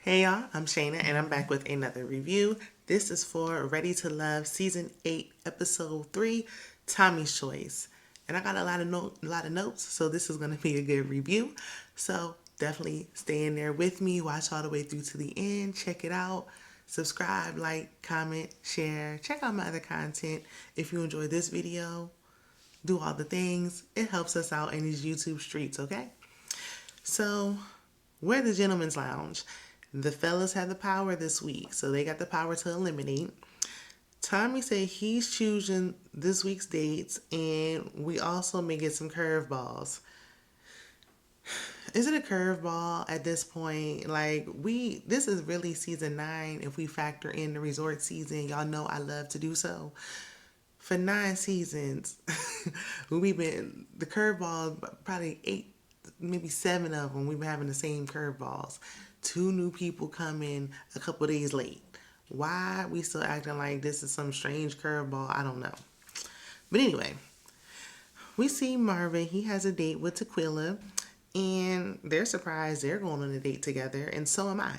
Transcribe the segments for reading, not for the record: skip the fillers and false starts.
Hey y'all, I'm Shayna and I'm back with another review. This is for Ready to Love Season 8, Episode 3, Tommy's Choice. And I got a lot of notes, so this is going to be a good review. So definitely stay in there with me, watch all the way through to the end, check it out, subscribe, like, comment, share, check out my other content. If you enjoy this video, do all the things. It helps us out in these YouTube streets, okay? So, we're the Gentleman's Lounge. The fellas have the power this week, so they got the power to eliminate. Tommy said he's choosing this week's dates, and we also may get some curveballs. Is it a curveball at this point? This is really season 9 if we factor in the resort season. Y'all know I love to do so. For 9 seasons, we've been, the curveball, probably 8, maybe 7 of them, we've been having the same curveballs. 2 new people come in a couple days late. Why we still acting like this is some strange curveball, I don't know. But anyway, we see Marvin, he has a date with Tequila, and they're surprised they're going on a date together, and so am I.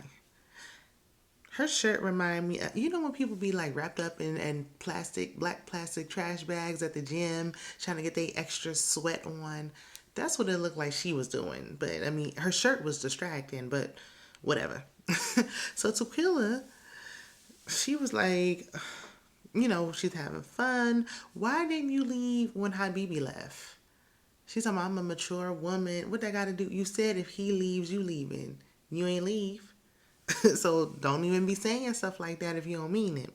Her shirt remind me, you know when people be like wrapped up in black plastic trash bags at the gym, trying to get their extra sweat on. That's what it looked like she was doing. But I mean, her shirt was distracting, but whatever. So Tequila, she was like, she's having fun. Why didn't you leave when Habibi left? She's talking about, I'm a mature woman. What that got to do? You said if he leaves, you leaving. You ain't leave. So don't even be saying stuff like that if you don't mean it.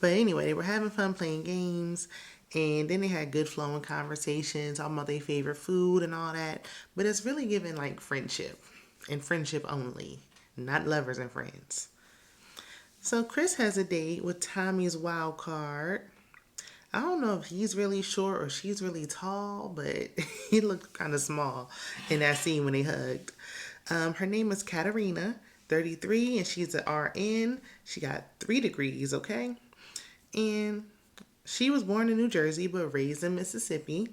But anyway, they were having fun playing games, and then they had good flowing conversations, talking about their favorite food and all that. But it's really giving like friendship, and friendship only, not lovers and friends. So Chris has a date with Tommy's wild card. I don't know if he's really short or she's really tall, but he looked kind of small in that scene when they hugged. Her name is Katarina, 33, and she's an RN. She got 3 degrees, okay? And she was born in New Jersey but raised in Mississippi.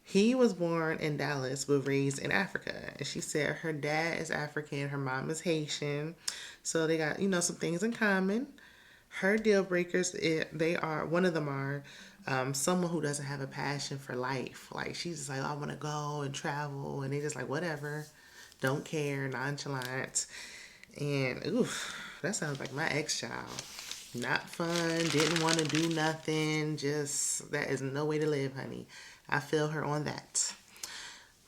He was born in Dallas but raised in Africa. And she said her dad is African, her mom is Haitian. So they got, some things in common. Her deal breakers, they are, one of them are someone who doesn't have a passion for life. Like, she's just like, oh, I want to go and travel. And they just like, whatever. Don't care, nonchalant. And, oof, that sounds like my ex-child. Not fun, didn't want to do nothing. Just, that is no way to live, honey. I feel her on that.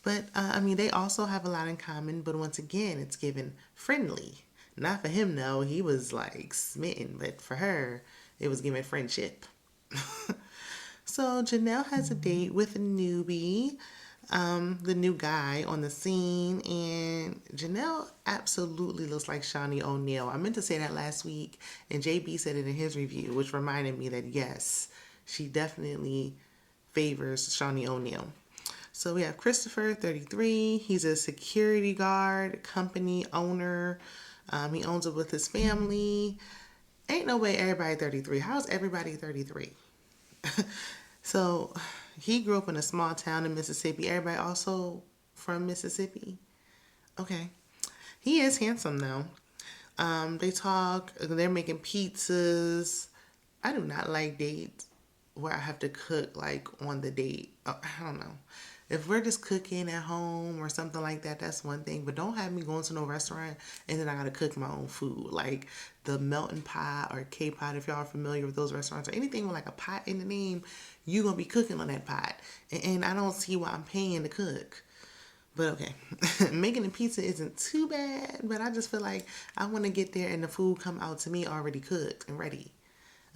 But, they also have a lot in common. But once again, it's given friendly. Not for him, no. He was, like, smitten. But for her, it was given friendship. So, Janelle has a date with a newbie, the new guy on the scene. And Janelle absolutely looks like Shawnee O'Neal. I meant to say that last week, and JB said it in his review, which reminded me that, yes, she definitely favors Shawnee O'Neal. So we have Christopher, 33. He's a security guard, company owner. He owns it with his family. Ain't no way everybody 33. How's everybody 33? So he grew up in a small town in Mississippi. Everybody also from Mississippi? Okay. He is handsome though. They talk, they're making pizzas. I do not like dates where I have to cook like on the date. I don't know. If we're just cooking at home or something like that, that's one thing. But don't have me going to no restaurant and then I gotta cook my own food. Like the Melting Pot or K-Pot, if y'all are familiar with those restaurants, or anything with like a pot in the name, you gonna be cooking on that pot. And I don't see why I'm paying to cook. But okay, making a pizza isn't too bad, but I just feel like I want to get there and the food come out to me already cooked and ready.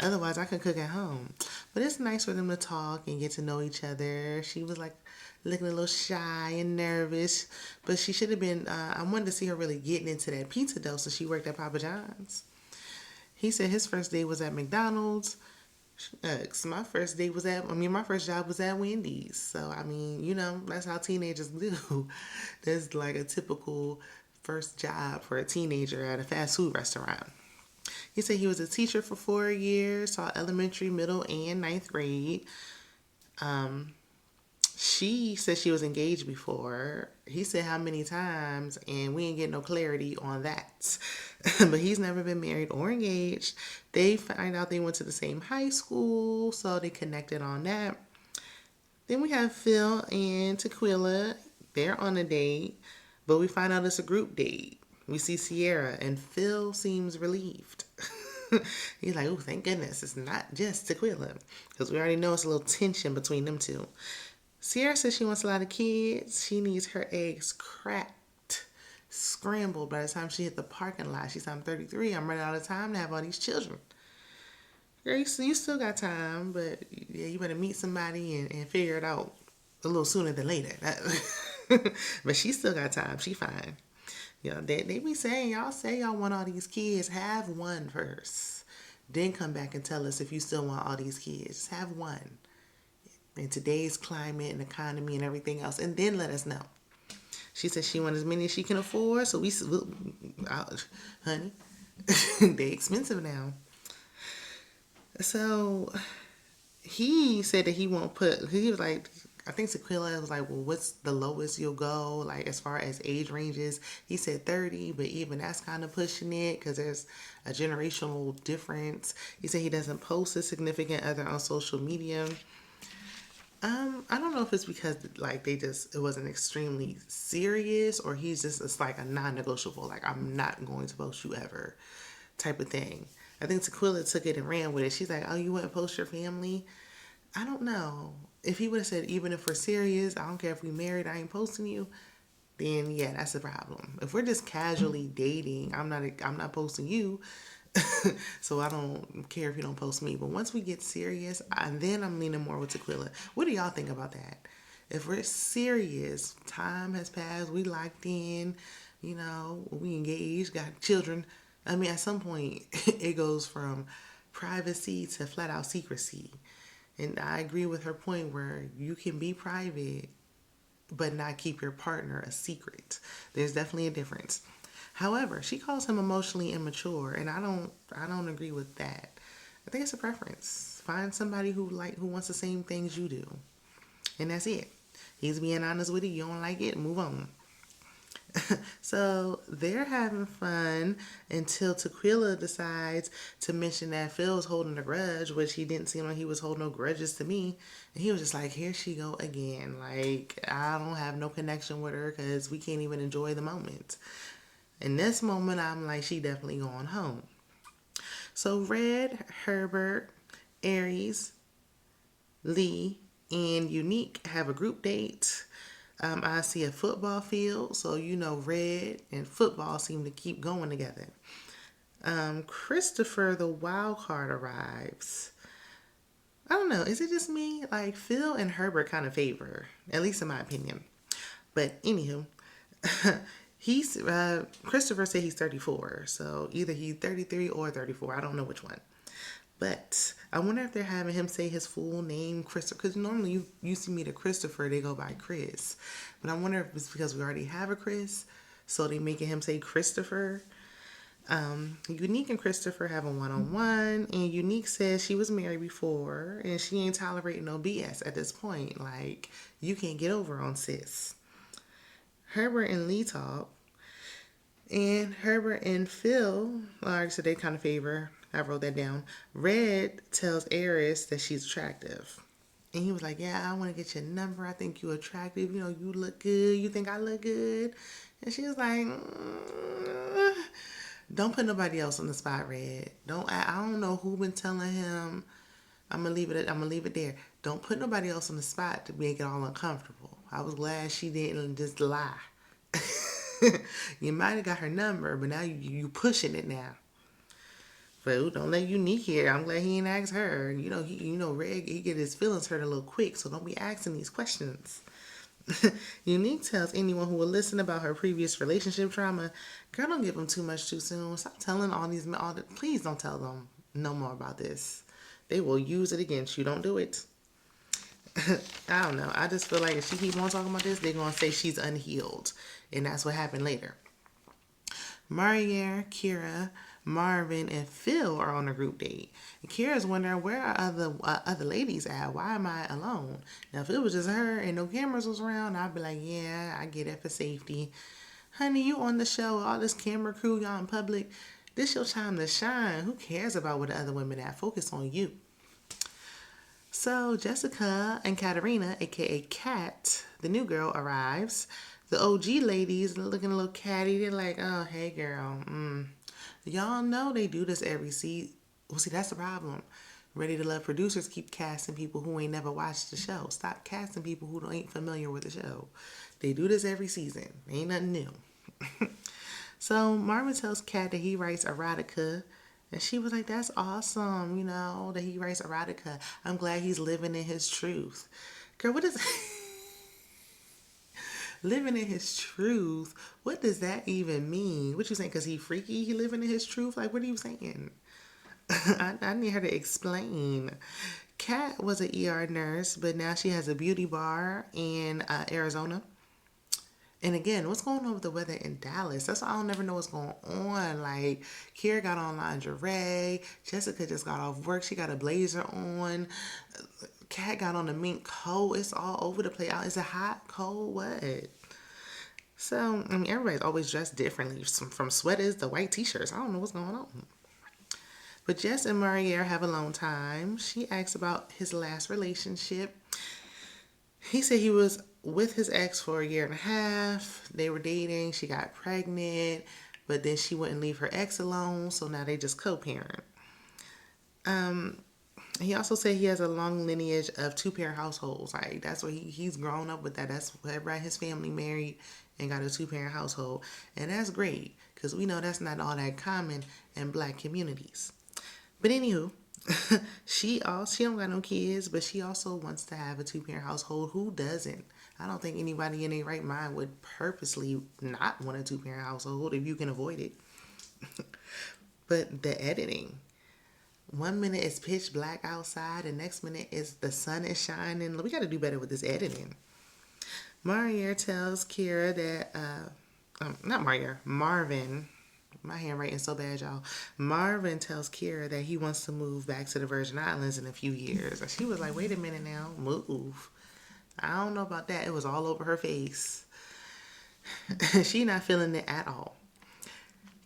Otherwise, I can cook at home. But it's nice for them to talk and get to know each other. She was like looking a little shy and nervous, but she should have been. I wanted to see her really getting into that pizza dough, so she worked at Papa John's. He said his first day was at McDonald's. My first job was at Wendy's. So, that's how teenagers do. There's like a typical first job for a teenager at a fast food restaurant. He said he was a teacher for 4 years, taught elementary, middle, and ninth grade. She said she was engaged before. He said how many times, and we ain't get no clarity on that. But he's never been married or engaged. They find out they went to the same high school, so they connected on that. Then we have Phil and Tequila. They're on a date, but we find out it's a group date. We see Sierra, and Phil seems relieved. He's like, oh, thank goodness it's not just Tequila. Because we already know it's a little tension between them two. Sierra says she wants a lot of kids. She needs her eggs cracked, scrambled by the time she hit the parking lot. She said, I'm 33. I'm running out of time to have all these children. Girl, you still got time, but yeah, you better meet somebody and figure it out a little sooner than later. But she still got time. She fine. You know, they be saying, y'all say y'all want all these kids. Have one first. Then come back and tell us if you still want all these kids. Have one. In today's climate and economy and everything else. And then let us know. She said she wants as many as she can afford. So honey, they expensive now. So he said that he won't put, he was like, I think Sequila was like, well, what's the lowest you'll go, like as far as age ranges? He said 30, but even that's kind of pushing it because there's a generational difference. He said he doesn't post a significant other on social media. I don't know if it's because like it wasn't extremely serious, or it's like a non-negotiable, like I'm not going to post you ever type of thing. I think Tequila took it and ran with it. She's like, oh, you wouldn't post your family? I don't know. If he would have said, even if we're serious, I don't care if we married, I ain't posting you, then yeah, that's the problem. If we're just casually dating, I'm not posting you. So I don't care if you don't post me. But once we get serious, then I'm leaning more with Tequila. What do y'all think about that? If we're serious, time has passed, we locked in, we engaged, got children. I mean, at some point, it goes from privacy to flat out secrecy. And I agree with her point where you can be private, but not keep your partner a secret. There's definitely a difference. However, she calls him emotionally immature, and I don't agree with that. I think it's a preference. Find somebody who wants the same things you do, and that's it. He's being honest with you. You don't like it, move on. So they're having fun until Tequila decides to mention that Phil's holding a grudge, which he didn't seem like he was holding no grudges to me. And he was just like, here she go again. Like, I don't have no connection with her because we can't even enjoy the moment. In this moment, I'm like, she definitely going home. So Red, Herbert, Aries, Lee, and Unique have a group date. I see a football field, so Red and football seem to keep going together. Christopher, the wild card, arrives. I don't know, is it just me? Like, Phil and Herbert kind of favor, at least in my opinion. But anywho, Christopher said he's 34, so either he's 33 or 34. I don't know which one. But I wonder if they're having him say his full name, Christopher, because normally you see me to Christopher, they go by Chris. But I wonder if it's because we already have a Chris, so they making him say Christopher. Unique and Christopher have a one-on-one, and Unique says she was married before, and she ain't tolerating no BS at this point. Like, you can't get over on sis. Herbert and Lee talk, and Herbert and Phil, so they kind of favor. I wrote that down. Red tells Aries that she's attractive. And he was like, yeah, I want to get your number. I think you're attractive. You look good. You think I look good? And she was like, don't put nobody else on the spot, Red. I don't know who been telling him. I'm gonna leave it there. Don't put nobody else on the spot to make it all uncomfortable. I was glad she didn't just lie. You might have got her number, but now you pushing it now. But don't let Unique hear. I'm glad he ain't asked her. Red, he get his feelings hurt a little quick, so don't be asking these questions. Unique tells anyone who will listen about her previous relationship trauma, girl, don't give them too much too soon. Stop telling please don't tell them no more about this. They will use it against you. Don't do it. I don't know. I just feel like if she keep on talking about this, they're going to say she's unhealed. And that's what happened later. Marier, Kira, Marvin and Phil are on a group date. And Kira's wondering, where are other ladies at? Why am I alone? Now, if it was just her and no cameras was around, I'd be like, yeah, I get it for safety. Honey, you on the show, all this camera crew, y'all in public. This your time to shine. Who cares about where the other women at? Focus on you. So Jessica and Katerina, aka Kat, the new girl, arrives. The OG ladies looking a little catty. They're like, "Oh, hey, girl. Y'all know they do this every season." Well, see, that's the problem. Ready to Love producers keep casting people who ain't never watched the show. Stop casting people who ain't familiar with the show. They do this every season. Ain't nothing new. So Marvin tells Kat that he writes erotica. And she was like, that's awesome, that he writes erotica. I'm glad he's living in his truth. Girl, what is living in his truth? What does that even mean? What you saying? Because he freaky, he living in his truth? Like, what are you saying? I need her to explain. Kat was an ER nurse, but now she has a beauty bar in Arizona. And again, what's going on with the weather in Dallas? That's why I don't never know what's going on. Like, Kira got on lingerie. Jessica just got off work. She got a blazer on. Kat got on a mink coat. It's all over the place. Is it hot, cold, what? So, I mean, everybody's always dressed differently. From sweaters to white t-shirts. I don't know what's going on. But Jess and Marielle have alone time. She asks about his last relationship. He said he was with his ex for a year and a half. They were dating. She got pregnant, but then she wouldn't leave her ex alone, so now they just co-parent. He also said he has a long lineage of two-parent households. Like, that's what he's grown up with that. That's what everybody in his family married and got a two-parent household. And that's great, because we know that's not all that common in black communities. But anywho, she don't got no kids, but she also wants to have a two-parent household. Who doesn't? I don't think anybody in their right mind would purposely not want a two-parent household if you can avoid it. But the editing. One minute it's pitch black outside, the next minute is the sun is shining. We got to do better with this editing. Marielle tells Kira that, not Marielle, Marvin. My handwriting's so bad, y'all. Marvin tells Kira that he wants to move back to the Virgin Islands in a few years. And she was like, wait a minute now, move. I don't know about that. It was all over her face. She not feeling it at all.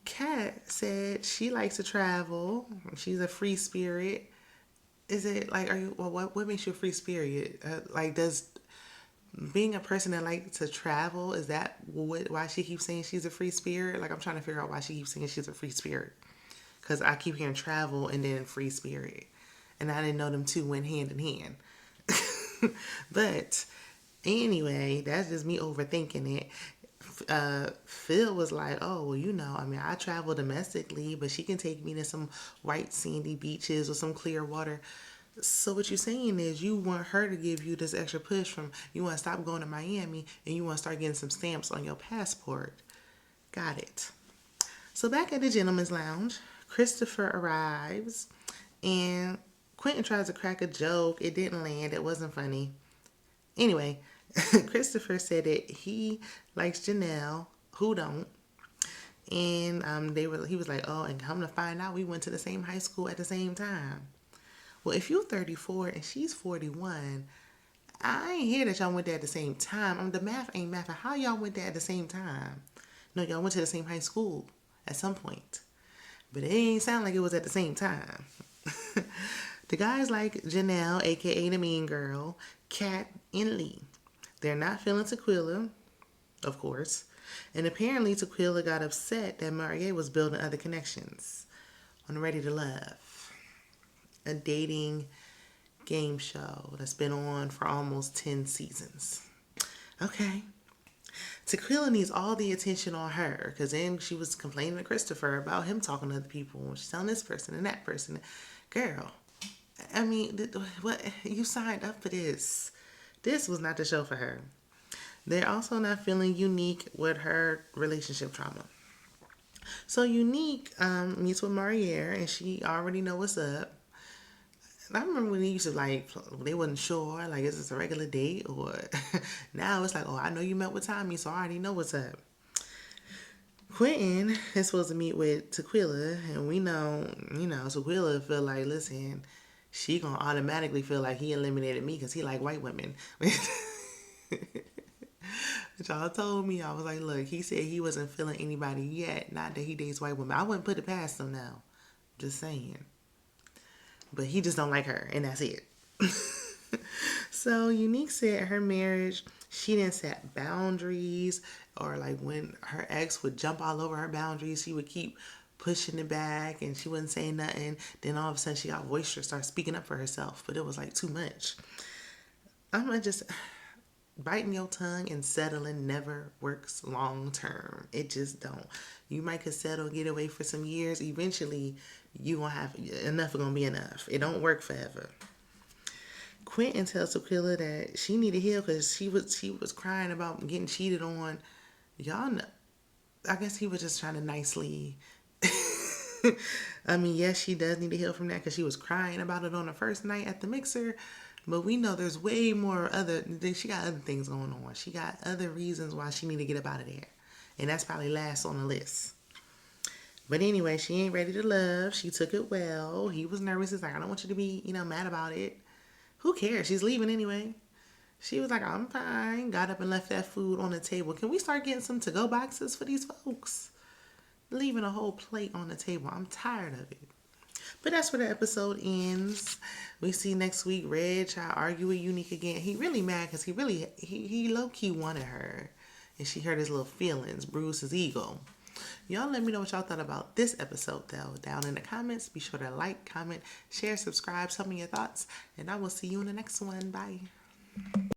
Kat said she likes to travel. She's a free spirit. Is it like, what makes you a free spirit? Does being a person that likes to travel, is that why she keeps saying she's a free spirit? Like, I'm trying to figure out why she keeps saying she's a free spirit. Because I keep hearing travel and then free spirit. And I didn't know them two went hand in hand. But anyway, that's just me overthinking it. Phil was like, oh, well, I travel domestically, but she can take me to some white sandy beaches or some clear water. So what you're saying is you want her to give you this extra push you want to stop going to Miami and you want to start getting some stamps on your passport. Got it. So back at the gentleman's lounge, Christopher arrives and Quentin tries to crack a joke. It didn't land. It wasn't funny. Anyway, Christopher said that he likes Janelle, who don't. And he was like, oh, and come to find out we went to the same high school at the same time. Well, if you're 34 and she's 41, I ain't hear that y'all went there at the same time. The math ain't math. How y'all went there at the same time? No, y'all went to the same high school at some point. But it ain't sound like it was at the same time. The guys like Janelle, a.k.a. the mean girl, Kat, and Lee. They're not feeling Tequila, of course. And apparently Tequila got upset that Marielle was building other connections on Ready to Love, a dating game show that's been on for almost 10 seasons. Okay. Tequila needs all the attention on her, because then she was complaining to Christopher about him talking to other people. She's telling this person and that person. Girl, I mean, what, you signed up for this. This was not the show for her. They're also not feeling Unique with her relationship trauma. So Unique meets with Marielle, and she already know what's up. I remember when they used to, they wasn't sure, is this a regular date or... Now it's like, oh, I know you met with Tommy, so I already know what's up. Quentin is supposed to meet with Tequila, and we know, Tequila feel like, listen, she gonna automatically feel like he eliminated me because he like white women. But y'all told me, I was like, look, he said he wasn't feeling anybody yet. Not that he dates white women. I wouldn't put it past him now. Just saying. But he just don't like her, and that's it. So Unique said her marriage, she didn't set boundaries, or like when her ex would jump all over her boundaries, she would keep pushing it back and she wouldn't say nothing. Then all of a sudden she got boisterous, started speaking up for herself, but it was like too much. I'm gonna just biting your tongue and settling never works long term. It just don't. You might could settle, get away for some years. Eventually, you gonna have enough. Gonna be enough. It don't work forever. Quentin tells Tequila that she need to heal because she was crying about getting cheated on. Y'all know. I guess he was just trying to nicely. I mean, yes, she does need to heal from that because she was crying about it on the first night at the mixer. But we know there's way more other. She got other things going on. She got other reasons why she need to get up out of there, and that's probably last on the list. But anyway, she ain't ready to love. She took it well. He was nervous. He's like, I don't want you to be, mad about it. Who cares? She's leaving anyway. She was like, I'm fine. Got up and left that food on the table. Can we start getting some to-go boxes for these folks? Leaving a whole plate on the table. I'm tired of it. But that's where the episode ends. We see next week Reg try to argue with Unique again. He really mad because he low-key wanted her. And she hurt his little feelings, bruised his ego. Y'all let me know what y'all thought about this episode though. Down in the comments. Be sure to like, comment, share, subscribe. Tell me your thoughts. And I will see you in the next one. Bye.